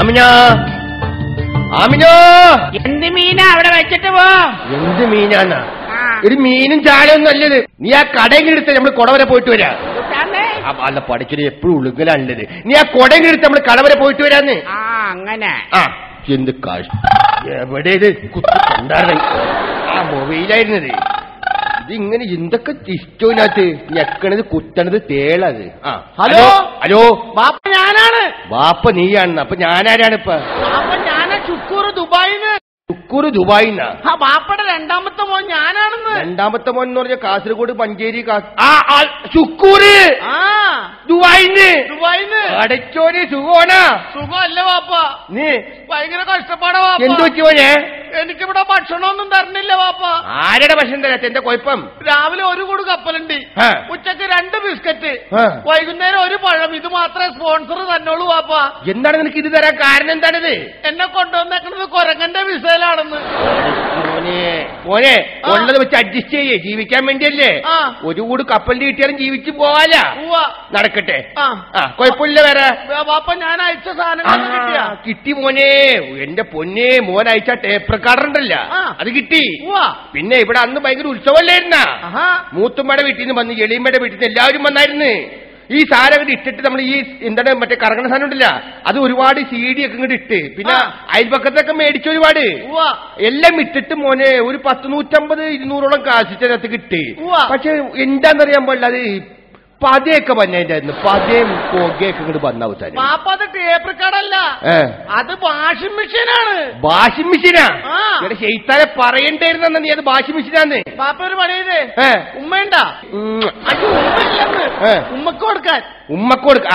Amina, amino, എന്ത് മീനാ അവിടെ വെച്ചിട്ട് പോ. എന്ത് മീനാണ്? ഒരു മീനും ചാലയൊന്നും അല്ലത്. നീ ആ കടയെടുത്ത് നമ്മള് കൊടവരെ പോയിട്ട് വരാ. അല്ല പഠിച്ചൊരു എപ്പോഴും ഉളുങ്ങലാണുള്ളത്. നീ ആ കൊടയെടുത്ത് നമ്മള് കടവരെ പോയിട്ട് വരാന്ന്. അങ്ങനെ എന്ത് കഷ്ടം. എവിടെ ഇത് കുണ്ടായിരുന്നു? ആ മൊബൈലായിരുന്നത്. ഇതിങ്ങനെ എന്തൊക്കെ ഇഷ്ടമില്ലാത്ത ഞെക്കണത് കുത്തണത് തേളത്. ഹലോ ഹലോ, ബാപ്പ ഞാനാണ്. ബാപ്പ നീയാണെന്ന്. അപ്പൊ ഞാനാരാണ് ഇപ്പൊ? ബാപ്പ ഞാനാ ഷുക്കൂർ ദുബായിന്ന്. ഷുക്കൂർ ദുബായിന്നാ? ബാപ്പയുടെ രണ്ടാമത്തെ മോൻ ഞാനാണെന്ന്. രണ്ടാമത്തെ മോൻ എന്ന് പറഞ്ഞ കാസർഗോഡ് മഞ്ചേരി. ഷുക്കൂർ ദുബായിന്ന്. ദുബായിന്ന് അടച്ചോന് സുഖോണാ? സുഖമല്ല ബാപ്പ, നീ ഭയങ്കര കഷ്ടപ്പാടാ ബാപ്പ. എന്തു പറ്റി മോനെ? എനിക്കിവിടെ ഭക്ഷണമൊന്നും തരണില്ല ബാപ്പ. ആരുടെ ഭക്ഷണം തരാത്ത? എന്താ കുഴപ്പം? രാവിലെ ഒരു കൂട് കപ്പലണ്ടി, ഉച്ചക്ക് 2 ബിസ്ക്കറ്റ്, വൈകുന്നേരം 1 പഴം. ഇത് മാത്രമേ സ്പോൺസർ തന്നോളൂ ബാപ്പ. എന്താണ് നിനക്ക് ഇത് തരാൻ കാരണം? എന്താണിത്? എന്നെ കൊണ്ടുവന്നേക്കുന്നത് കൊരങ്ങന്റെ വിസയിലാണെന്ന്. മോനെ ഉള്ളത് വെച്ച് അഡ്ജസ്റ്റ് ചെയ്യേ, ജീവിക്കാൻ വേണ്ടിയല്ലേ. ഒരു കൂട് കപ്പലിന്റെ കിട്ടിയാലും ജീവിച്ചു പോവാല. നടക്കട്ടെ, കുഴപ്പമില്ല. വേറെ ബാപ്പ ഞാൻ അയച്ച സാധനങ്ങൾ കിട്ടി മോനെ. എന്റെ പൊന്നെ, മോൻ അയച്ച ടേപ്പ് റെക്കോർഡർ ഉണ്ടല്ല, അത് കിട്ടി. പിന്നെ ഇവിടെ അന്ന് ഭയങ്കര ഉത്സവമല്ലായിരുന്ന? മൂത്തുമ്മയുടെ വീട്ടിൽ നിന്ന് വന്ന്, എളിയമ്മയുടെ വീട്ടിൽ നിന്ന് എല്ലാവരും വന്നായിരുന്നു. ഈ സാധനം ഇട്ടിട്ട് നമ്മൾ ഈ എന്താണ് മറ്റേ കറങ്ങണ സാധനം ഉണ്ടല്ല, അത് ഒരുപാട് CD ഒക്കെ ഇങ്ങോട്ട് ഇട്ട്, പിന്നെ അയൽപക്കത്തൊക്കെ മേടിച്ച ഒരുപാട് എല്ലാം ഇട്ടിട്ട് മോനെ ഒരു 100-150-200 കാശിച്ചതിനകത്ത് കിട്ടി. പക്ഷെ എന്താന്നറിയാൻ പാടില്ല, അത് പതയൊക്കെ വന്നതിന്റെ പതയും പുകയൊക്കെ ഇങ്ങോട്ട് വന്ന അവസാനം. പാപ്പ അത് ടേപ്പ് റെക്കോർഡല്ല, അത് വാഷിംഗ് മെഷീനാണ്. വാഷിംഗ് മെഷീനാ? ഇവിടെ ചെയ്താലെ പറയണ്ടായിരുന്ന നീ അത് വാഷിംഗ് മെഷീനാന്ന്. പാപ്പ ഒരു പണി ചെയ്തേ, ഉമ്മയുണ്ടാ? ഉമ്മക്ക് കൊടുക്കാൻ. ഉമ്മക്ക് കൊടുക്ക.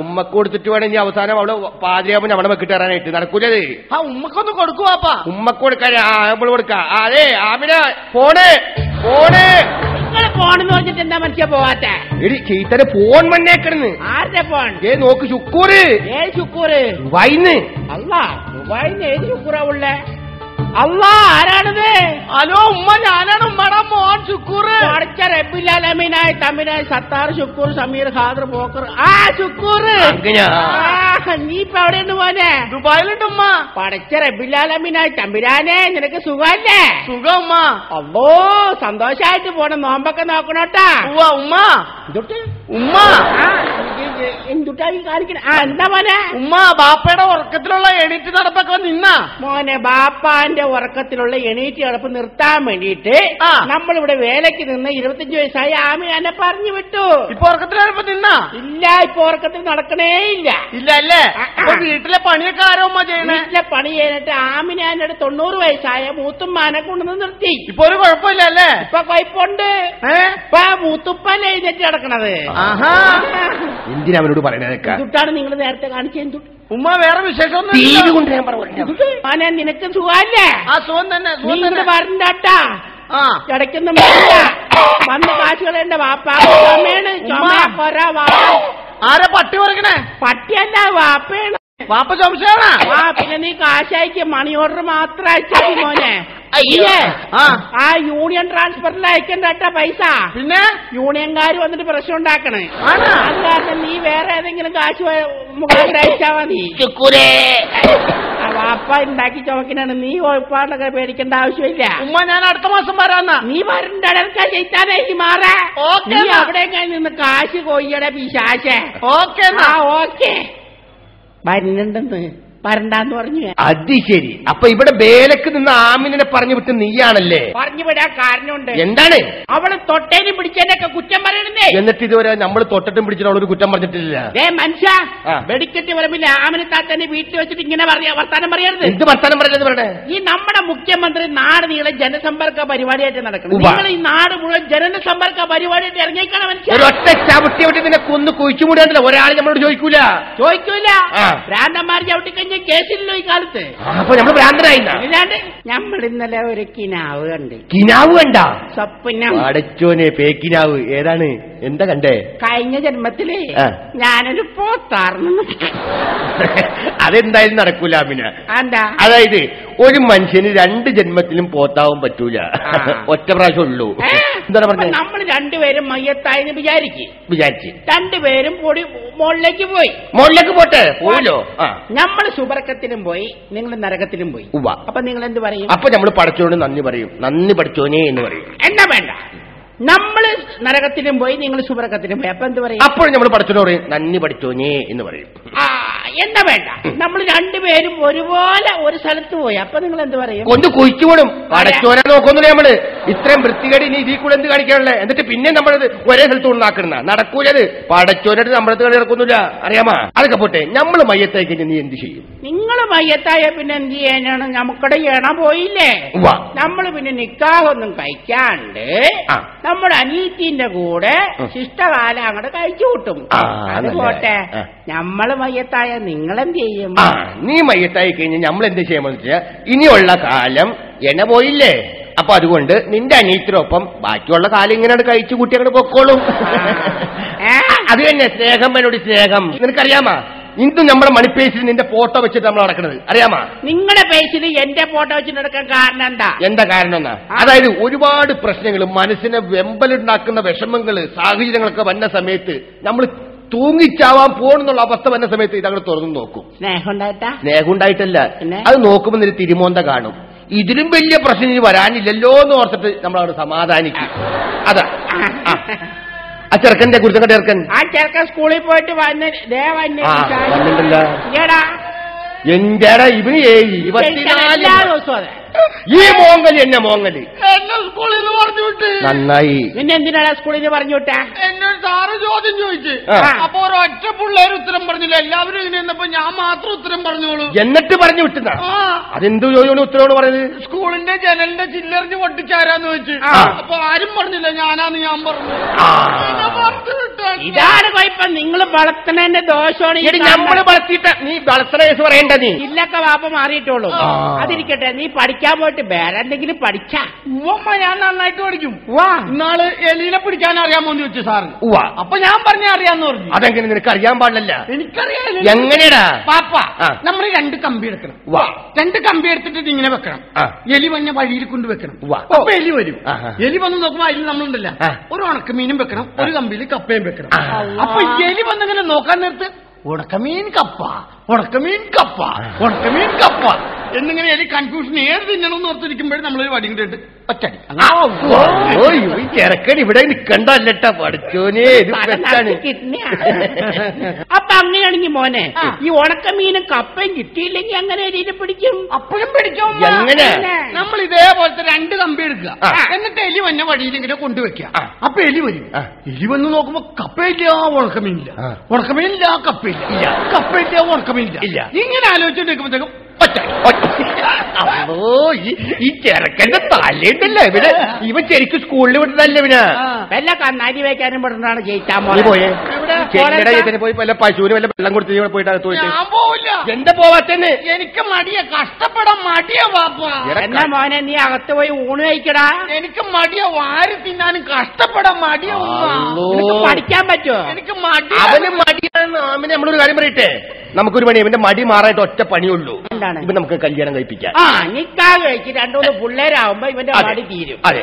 ഉമ്മക്ക് കൊടുത്തിട്ട് വേണം ഇനി അവസാനം അവള് പാതിരാകുമ്പോ നമ്മളെ വെക്കിട്ട് തരാനായിട്ട്. നടക്കൂലത്. ഉമ്മക്കൊന്ന് കൊടുക്കൂ പാപ്പ. ഉമ്മക്ക് കൊടുക്കാൻ നമ്മള് കൊടുക്ക. അതെ ആമിന, ഫോണ് ഫോണ് ഫോണെന്ന് പറഞ്ഞിട്ട് എന്താ മനുഷ്യ പോവാത്ത? എടി ചെയ്തരെ ഫോൺ മണ്ണേക്കണെന്ന്. ആരുടെ ഫോൺ? നോക്ക്, ഷുക്കൂറ്. ഏത് ഷുക്കൂറ്? ദുബായിന്ന്. അല്ല, ദുബായിന്ന് ഏത് ഷുക്കൂറാ ഉള്ളേ? അല്ല, ആരാണിത്? ഹലോ ഉമ്മ, ഞാനാണ് ഉമ്മടാ മോൻ ഷുക്കൂർ. പഠിച്ച റബ്ബിലാലമീനായ തമ്മിനായി സത്താർ, ഷുക്കൂർ, സമീർ, ഖാദർ, പോക്കർ. ഷുക്കൂർ, നീ ഇപ്പൊ എവിടെയുണ്ട് മോനെ? ദുബായിലുണ്ട് ഉമ്മ. പഠിച്ച റബ്ബിലാലമീനായി തമ്പിരാനെ, നിനക്ക് സുഖല്ലേ? സുഖം ഉമ്മ. അല്ലോ, സന്തോഷായിട്ട് പോണം. നോമ്പൊക്കെ നോക്കണോട്ടാ. ഉമ്മ ഉമ്മ എന്തുട്ടായി കാണിക്കണ? എന്താ മോനെ? ഉമ്മ ബാപ്പയുടെ ഉറക്കത്തിലുള്ള എണീറ്റ് നടപ്പൊക്കെ നിന്നാ മോനെ? ബാപ്പാന്റെ ഉറക്കത്തിലുള്ള എണീറ്റ് നടപ്പ് നിർത്താൻ വേണ്ടിയിട്ട് നമ്മളിവിടെ വേലയ്ക്ക് നിന്ന് 25 വയസ്സായ ആമിനെ പറഞ്ഞു വിട്ടു. ഇപ്പൊ ഉറക്കത്തിലായപ്പോ നിന്നാ? ഇല്ല, ഇപ്പൊ ഉറക്കത്തിൽ നടക്കണേ ഇല്ല. ഇല്ല അല്ലേ? വീട്ടിലെ പണിയൊക്കെ ആരോ ഉമ്മ ചെയ്യണേ? വീട്ടിലെ പണി ചെയ്യാനായിട്ട് ആമിനെ 90 വയസ്സായ മൂത്തുമ്മാനെ കൊണ്ടുവന്ന് നിർത്തി. ഇപ്പൊ ഒരു കുഴപ്പമില്ല അല്ലേ? ഇപ്പൊ കുഴപ്പമുണ്ട്. ഇപ്പൊ മൂത്തുപ്പല്ലേ എഴുന്നേറ്റ് നടക്കണത്. എന്തിനാ അവനോട് പറയണതൊക്കെ? എന്തുട്ടാണ് നിങ്ങൾ നേരത്തെ കാണിച്ചത്? ഉമ്മ വേറെ വിശേഷമൊന്നും മോനെ, നിനക്ക് സുഖല്ലേ? സുഖം തന്നെ. നിങ്ങൾ പറഞ്ഞാട്ടാ, ഇടയ്ക്കൊന്നും വന്ന് കാശുകളെന്റെ വാപ്പാണ്. ആരാ പട്ടി പറയണേ? പട്ടിയല്ല, വാപ്പയാണ്. വാപ്പ ചുമച്ചാണ്. പിന്നെ നീ കാശയക്ക് മണി ഓർഡർ മാത്രം അയച്ചാൽ മോനെ. ആ യൂണിയൻ ട്രാൻസ്ഫറിൽ അയക്കണ്ടാ പൈസ. പിന്നെ യൂണിയൻകാർ വന്നിട്ട് പ്രശ്നം ഉണ്ടാക്കണേ. അത് കാരണം നീ വേറെ ഏതെങ്കിലും കാശ് മുഖാന്തരം അയച്ചാ മതി. വാപ്പ ഉണ്ടാക്കി ചുമക്കിനാണ്. നീ ഉറപ്പാടൊക്കെ പേടിക്കേണ്ട ആവശ്യമില്ല. ഉമ്മ ഞാൻ അടുത്ത മാസം വരാന്നാ. നീ വരണ്ടടക്കാൻ ചെയ്താലേക്ക് മാറേ. നീ അവിടേക്കായി നിന്ന് കാശ് കൊയ്യടെ പിശാശേ. ഓക്കെ ഓക്കെ, വരുന്നുണ്ടെന്ന് വരണ്ടാന്ന് പറഞ്ഞു. അത് ശരി. അപ്പൊ ഇവിടെ വേലക്ക് നിന്ന് ആമിനെ പറഞ്ഞു വിട്ട് നീയാണല്ലേ? പറഞ്ഞു വിടാൻ കാരണമുണ്ട്. എന്താണ്? അവള് തൊട്ടേനും പിടിച്ചതിനൊക്കെ കുറ്റം പറയണേ. എന്നിട്ട് ഇതുവരെ നമ്മൾ തൊട്ടിട്ടും പിടിച്ചിട്ട് അവളൊരു കുറ്റം പറഞ്ഞിട്ടില്ല. മനുഷ്യ, വെടിക്കെട്ടി പറമ്പില്ല ആമിനെ താത്തന്നെ വീട്ടിൽ വെച്ചിട്ട് ഇങ്ങനെ വർത്താനം പറയരുത്. എന്ത് വർത്താനം പറയരുത്? പറയണേ, ഈ നമ്മുടെ മുഖ്യമന്ത്രി നാട് നീളെ ജനസമ്പർക്ക പരിപാടിയായിട്ട് നടക്കണം. നിങ്ങൾ ഈ നാട് മുഴുവൻ ജനസമ്പർക്ക പരിപാടിയായിട്ട് ഇറങ്ങിയേക്കാണ് മനുഷ്യ. ഒരൊറ്റ ചവിട്ടി വിട്ട് നിന്നെ കൊന്ന് കുഴിച്ചു മൂടാണ്ടല്ലോ ഒരാൾ നമ്മളോട് ചോദിക്കൂല. ഭ്രാന്തന്മാർ ചവിട്ടിക്കഴിഞ്ഞ കേസില്ലല്ലോ ഈ കാലത്ത്. അപ്പൊ നമ്മൾ ഭ്രാന്തരായില്ല. അല്ലാണ്ട് നമ്മൾ ഇന്നലെ ഒരു കിനാവ് കണ്ട്. കിനാവ് കണ്ട? സ്വപ്നം. അടച്ചോനെ, പേക്കിനാവ് ഏതാണ്? എന്താ കണ്ടേ? കഴിഞ്ഞ ജന്മത്തില് ഞാനൊരു പോത്താർന്നു. അതെന്തായാലും നടക്കൂല ആമിന. എന്താ? അതായത് ഒരു മനുഷ്യന് 2 ജന്മത്തിലും പോത്താവാൻ പറ്റൂല, ഒറ്റ പ്രാവശ്യം ഉള്ളൂ. എന്താണ് പറഞ്ഞത്? നമ്മൾ രണ്ടുപേരും മയ്യത്തായെന്ന് വിചാരിച്ച് 2 പേരും പൊടി മുകളിലേക്ക് പോയി. മുകളിലേക്ക് പോട്ടെ, പോലോ. നമ്മൾ സുബർക്കത്തിലും പോയി, നിങ്ങൾ നരകത്തിലും പോയി. അപ്പൊ നിങ്ങൾ എന്ത് പറയും? അപ്പൊ നമ്മൾ പഠിച്ചോണ്ട് നന്ദി പറയും, നന്ദി പഠിച്ചോനെ എന്ന് പറയും. എന്നാ വേണ്ട, നമ്മള് നരകത്തിലും പോയി, നിങ്ങൾ സുബർക്കത്തിലും പോയി, അപ്പൊ എന്ത് പറയും? അപ്പോൾ നമ്മൾ പഠിച്ചോണ്ട് പറയും നന്ദി പഠിച്ചോനെ എന്ന് പറയും. എന്നാ വേണ്ട, നമ്മൾ രണ്ടുപേരും ഒരുപോലെ ഒരു സ്ഥലത്ത് പോയി, അപ്പൊ നിങ്ങൾ എന്ത് പറയും? ഒന്ന് കുഴിച്ചുകൂടും. പടച്ചോനെ നോക്കൊന്നുമില്ല നമ്മള്. ഇത്രയും വൃത്തികേട് ഇനി ഇതിൽ കൂടെ എന്ത് കാണിക്കാനുള്ളത്? എന്നിട്ട് പിന്നെ നമ്മളത് ഒരേ സ്ഥലത്ത് കൊണ്ടാക്കുന്ന നടക്കൂലത്. പടച്ചോനായിട്ട് നമ്മളത് കളി നടക്കൊന്നുമില്ല, അറിയാമോ? അതൊക്കെ പോട്ടെ, നമ്മൾ മയ്യത്തായി കഴിഞ്ഞാൽ നീ എന്ത് ചെയ്യും? നിങ്ങൾ മയ്യത്തായ പിന്നെ എന്ത് ചെയ്യാനാണ്? നമുക്കടെ എണ പോയില്ലേ, നമ്മൾ പിന്നെ നിക്കാഹൊന്നും കഴിക്കാണ്ട് നമ്മുടെ അനീത്തിന്റെ കൂടെ ശിഷ്ടകാലം അങ്ങോട്ട് കഴിച്ചു കൂട്ടും. അത് പോട്ടെ, നമ്മള് മയ്യത്തായ നിങ്ങളെന്ത് ചെയ്യും? നീ മയ്യത്തായി കഴിഞ്ഞാൽ നമ്മൾ എന്ത് ചെയ്യാമെന്ന് വെച്ചാൽ ഇനിയുള്ള കാലം എന പോയില്ലേ, അപ്പൊ അതുകൊണ്ട് നിന്റെ അനീത്തിനൊപ്പം ബാക്കിയുള്ള കാലം ഇങ്ങനെ കഴിച്ചു കൂട്ടി അങ്ങോട്ട് പൊക്കോളും. അത് തന്നെ സ്നേഹം, എന്നോട് സ്നേഹം. നിനക്കറിയാമോ, ഇന്നും നമ്മുടെ മണിപ്പേസിൽ നിന്റെ ഫോട്ടോ വെച്ചിട്ട് നമ്മൾ നടക്കുന്നത് അറിയാമോ? നിങ്ങളുടെ പേസിൽ എന്റെ ഫോട്ടോ വെച്ചിട്ട് നടക്കാൻ കാരണം എന്താ കാരണം എന്നാ? അതായത് ഒരുപാട് പ്രശ്നങ്ങൾ, മനസ്സിനെ വെമ്പലുണ്ടാക്കുന്ന വിഷമങ്ങള്, സാഹചര്യങ്ങളൊക്കെ വന്ന സമയത്ത് നമ്മൾ തൂങ്ങിച്ചാവാൻ പോണെന്നുള്ള അവസ്ഥ വന്ന സമയത്ത് ഇതങ്ങനെ തുറന്നു നോക്കും. സ്നേഹം ഉണ്ടായിട്ടല്ല, അത് നോക്കുമ്പോൾ നിന്റെ തിരുമോന്ത കാണും. ഇതിലും വലിയ പ്രശ്നം ഇനി വരാനില്ലല്ലോ എന്ന് ഓർത്തിട്ട് നമ്മളവിടെ സമാധാനിക്കും. അതാ ആ ചെറുക്കന്റെ കുരുത്തക്കട്ട ചെറുക്കൻ. ആ ചെറുക്കൻ സ്കൂളിൽ പോയിട്ട് വന്നിട്ടില്ല. എന്റെടാ ഇവന് 24 ദിവസം ഈ മോങ്ങല് എന്നെ മോങ്ങല് എന്നെ സ്കൂളിൽ നിന്ന് പറഞ്ഞു വിട്ട്. നന്നായി. പിന്നെ എന്തിനാണ് സ്കൂളിൽ നിന്ന് പറഞ്ഞു വിട്ടേ? എന്നോട് സാറ് ചോദ്യം ചോദിച്ചു. അപ്പൊ ഒരൊറ്റ പിള്ളേർ ഉത്തരം പറഞ്ഞില്ല, എല്ലാവരും ഇങ്ങനെ നിന്നപ്പോ ഞാൻ മാത്രം ഉത്തരം പറഞ്ഞോളൂ. എന്നിട്ട് പറഞ്ഞു വിട്ടുന്ന അതെന്തു ചോദിച്ചോണ്ട് ഉത്തരവോട് പറഞ്ഞത്? സ്കൂളിന്റെ ജനലിന്റെ ചില്ലെറിഞ്ഞ് പൊട്ടിച്ചാരാന്ന് ചോദിച്ചു. അപ്പൊ ആരും പറഞ്ഞില്ല, ഞാനാന്ന് ഞാൻ പറഞ്ഞു. ഇതാണ് കുഴപ്പം, നിങ്ങൾ വളർത്തണേന്റെ ദോഷമാണ്. നമ്മള് വളർത്തിയിട്ട് നീ വളർത്തണ കേസ് പറയണ്ട. നീ ഇല്ലൊക്കെ വാപ്പ മാറിയിട്ടുള്ളൂ. അതിരിക്കട്ടെ, നീ പഠിക്കാൻ പോയിട്ട് വേറെ എന്തെങ്കിലും പഠിച്ചാ? ഞാൻ നന്നായിട്ട് പഠിക്കും. ഇന്നാള് എലീനെ പിടിക്കാൻ അറിയാമോന്ന് ചോദിച്ചു സാറ്. അപ്പൊ ഞാൻ പറഞ്ഞ അറിയാന്ന് പറഞ്ഞു. അതെങ്ങനെ നിനക്ക് അറിയാൻ പാടില്ല? എനിക്കറിയാം. എങ്ങനെയാടാ? പാപ്പ, നമ്മൾ 2 കമ്പി എടുക്കണം. 2 കമ്പി എടുത്തിട്ട് ഇങ്ങനെ വെക്കണം. എലി വന്ന വഴിയിൽ കൊണ്ട് വെക്കണം. അപ്പൊ എലി വരും. എലി വന്ന് നോക്കുമ്പോ അതിൽ നമ്മളുണ്ടല്ല, ഒരു ഉണക്കമീനും വെക്കണം, ഒരു കമ്പിയിൽ കപ്പയും വെക്കണം. അപ്പൊ എലി വന്നിങ്ങനെ നോക്കാൻ നേരത്ത് ഉണക്കമീൻ കപ്പ, ഉണക്കമീൻ കപ്പ, ഉണക്കമീൻ കപ്പ എന്നിങ്ങനെ എലി കൺഫ്യൂഷൻ ഏത് തിന്നണമെന്ന് ഓർത്തിരിക്കുമ്പോഴും നമ്മളൊരു വടി കിട്ടിട്ട് ഒറ്റടി. ഈ ചെറുക്കൻ ഇവിടെ നിക്കണ്ടല്ലട്ടാ, പഠിച്ചോനെ ഇത് തെറ്റാണ്. അപ്പൊ അങ്ങനെയാണെങ്കിൽ മോനെ, ഈ ഉണക്കമീനും കപ്പയും കിട്ടിയില്ലെങ്കിൽ അങ്ങനെ എലിനെ പിടിക്കും. അപ്പോഴും പിടിച്ചോ. എങ്ങനെ? നമ്മൾ ഇതേപോലത്തെ 2 കമ്പി എടുക്കുക, എന്നിട്ട് എലി വന്ന വഴിയിൽ ഇങ്ങനെ കൊണ്ടുവയ്ക്കുക. അപ്പൊ എലി വരും. എലി വന്ന് നോക്കുമ്പോ കപ്പയില്ല, ഉണക്കമീനില്ല, ഉണക്കമീനില്ല, കപ്പയില്ല, കപ്പയില്ല, ഉണക്കമീനില്ല. ഇങ്ങനെ ആലോചിച്ചിട്ട് ഈ ചെറുക്കന്റെ തലേണ്ടല്ല ഇവിടെ. ഇവൻ ശരിക്കും സ്കൂളിൽ വിട്ടതല്ല ഇവന്. വല്ല കണ്ണാടി വയ്ക്കാനും പെടുന്നതാണ് ജയിച്ചാൻ പോയെ. പോയി വല്ല പശുവിന് വല്ല വെള്ളം കൊടുത്ത് പോയിട്ട് ഞാൻ പോവില്ല. എന്താ പോവാത്തന്നെ? എനിക്ക് മടിയ, കഷ്ടപ്പെടാൻ മടിയാ പാപ്പ. എന്നാ മോനെ നീ അകത്ത് പോയി ഊണ് കഴിക്കടാ. എനിക്ക് മടിയ, വാരി തിന്നാനും കഷ്ടപ്പെടാൻ മടിയ. പഠിക്കാൻ പറ്റുമോ? എനിക്ക് മടി. അവന് മടിയാണെന്ന് ആമിനെ നമ്മളൊരു കാര്യം പറയട്ടെ, നമുക്കൊരു പണി, ഇവന്റെ മടി മാറായിട്ട് ഒറ്റ പണിയുള്ളൂ. ഇവൻ നമുക്ക് കല്യാണം കഴിപ്പിക്കാം. നിക്കാഹ് കഴിച്ച് 2-3 പിള്ളേരാവുമ്പോ ഇവന്റെ മടി തീരും. അതെ,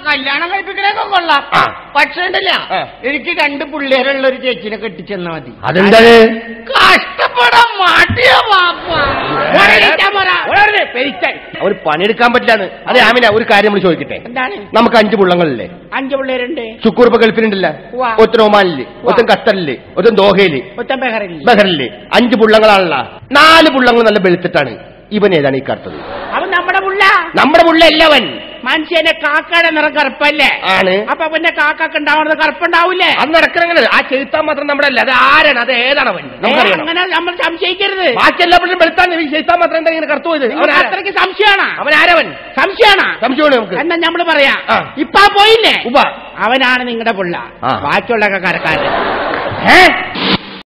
കല്യാണം കഴിപ്പിക്കണേക്കെ കൊള്ളാം. പക്ഷേ ഉണ്ടല്ല, എനിക്ക് 2 പിള്ളേരുള്ള ഒരു ചേച്ചിനെ കെട്ടിച്ചെന്നാ മതി. അതെന്താണ്? കഷ്ടപ്പെടാൻ മടിയാ പാപ്പ. അവർ പണിയെടുക്കാൻ പറ്റില്ലാന്ന്. അതെ ആമിന, ഒരു കാര്യം നമ്മൾ ചോദിക്കട്ടെ. എന്താണ്? നമുക്ക് 5 പിള്ളങ്ങളില്ലേ? 5 പിള്ളേരുണ്ട്. ശുക്കൂർ ഇപ്പൊ ഗൾഫിലുണ്ടല്ല, ഒത്തൻ ഒമാനില്, ഒത്തൻ ഖത്തറില്, ഒത്തൻ ദോഹയില്, ഒത്തൻ ബഹറില്. 5 പുള്ളങ്ങളാണല്ല. 4 പുള്ളങ്ങൾ നല്ല വെളുത്തിട്ടാണ്. ഇവൻ ഏതാണ് ഈ കറുത്തത്? അവൻ നമ്മുടെ പുള്ള. നമ്മുടെ പുള്ള അല്ലവൻ. മനുഷ്യന്റെ കാക്കയുടെ നിറം കറുപ്പല്ലേ ആണ്. അപ്പൊ പിന്നെ കാക്കൊക്കെ ഉണ്ടാവുന്നത് കറുപ്പുണ്ടാവൂലേ? അത് നടക്കണങ്ങനെ. ആ ചെലുത്താൻ മാത്രം നമ്മുടെ അല്ല. അത് ആരാണ്? അത് ഏതാണ് അവൻ? അങ്ങനെ നമ്മൾ സംശയിക്കരുത്. ബാക്കി എല്ലാ പിള്ളേരും വെളുത്താൻ ചെലുത്താൻ മാത്രം എന്താ ഇങ്ങനെ കറുത്തു പോയത്? അത്രയ്ക്ക് സംശയമാണ്. അവൻ ആരവൻ? സംശയമാണ്. സംശയമാണ് നമുക്ക്. എന്നാ നമ്മള് പറയാ, ഇപ്പാ പോയില്ലേ, അവനാണ് നിങ്ങളുടെ പുള്ള. ബാക്കിയുള്ളൊക്കെ കരക്കാരൻ.